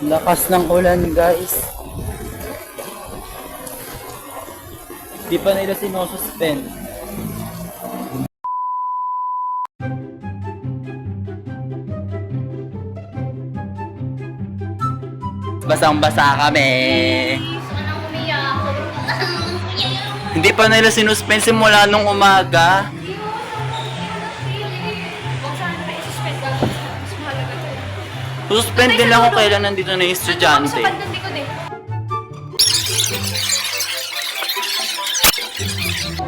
Lakas ng ulan, guys. Di pa nila sinususpend. Basang-basa kami. Anong umiyak? Hindi pa nila sinuspend simula nung umaga. Huwag sana na i-suspend ka. Mas mahalaga to. Suspend din lang kung kailan nandito na yung estudyante. Sa bandang likod eh.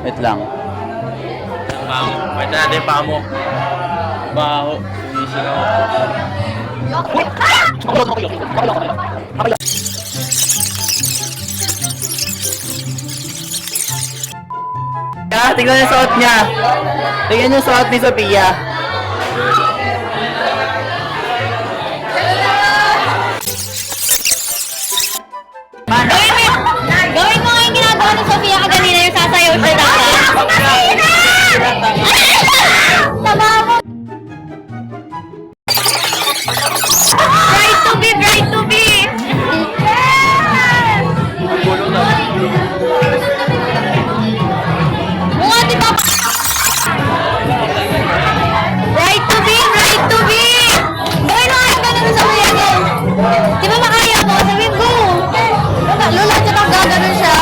Wait lang. Baho. Wait natin pa mo. Baho. Tingnan yung suot niya. Tingnan yung suot ni Sophia. Gawin mo nga yung ginagawa ni Sofia kanina yung sasayaw siya dati. Tama mo. Right to be, right to be. Mga di ba? Right to be, right to be. Gawin mo nga yung ganun sa kuya niya. Di ba makaya mo? Sabihin go. Lola, di ba gaganon siya?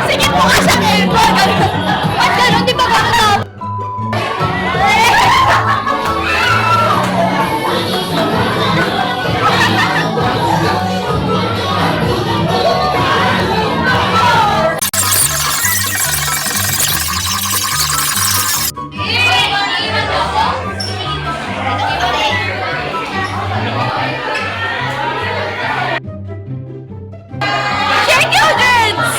Sige mo ka sa aircon. Ba't ganun? Di ba ganun? Shake your hands!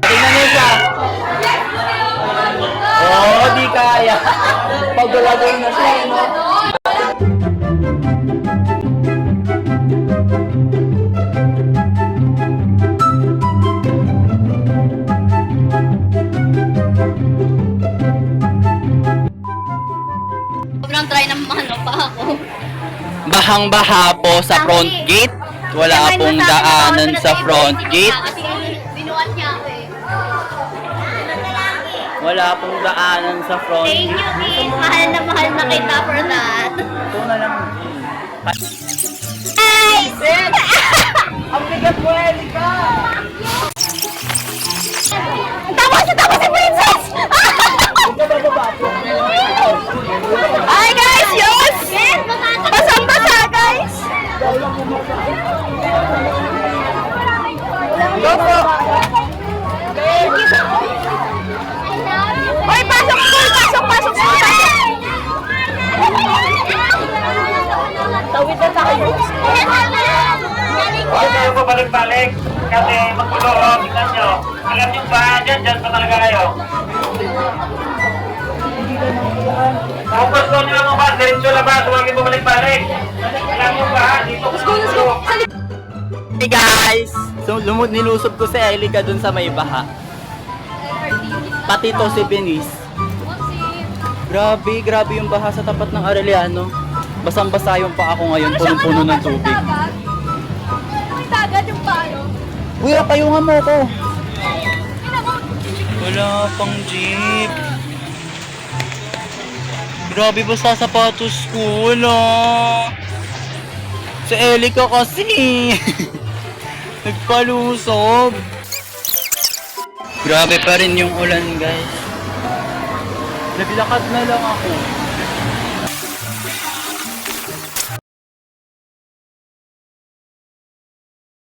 Tingnan niyo siya. Oo, di kaya. Pagdalagay na siya, no? Sobrang try ng ano pa ako. Bahang-baha po sa front gate. Wala pong daanan sa front gate. Kasi binuhat niya ako eh. Wala pong daanan sa front Thank gate. you, Miss. Mahal na kita for that. Ito na lang. Guys! Ang bigat mo, Erika! Tapos si Princess! Hi guys! Yes! Basang-basa guys! Go po! Hoy, pasok school! Pasok school! Tawid na tayo. Huwag kayo pabalik-balik kasi magpulo, tignan nyo. Alam nyo ba, dyan pa talaga kayo. Kung gusto nyo lang ba, diretso labas, huwag kayo pabalik-balik. Alam nyo ba, dito pulo. Hey guys! So, nilusob ko si Elika dun sa may baha. Pati to si Benice. Grabe yung baha sa tapat ng Arellano. Basang-basa yung pa ako ngayon, punong-puno ng tubig. May tagad yung paano. Kuya, payungan mo ako. Wala pang jeep. Grabe ba sa sapatos ko? Wala. Si Elika kasi. Nagpalusob. Grabe pa rin yung ulan, guys. Naglakad na lang ako.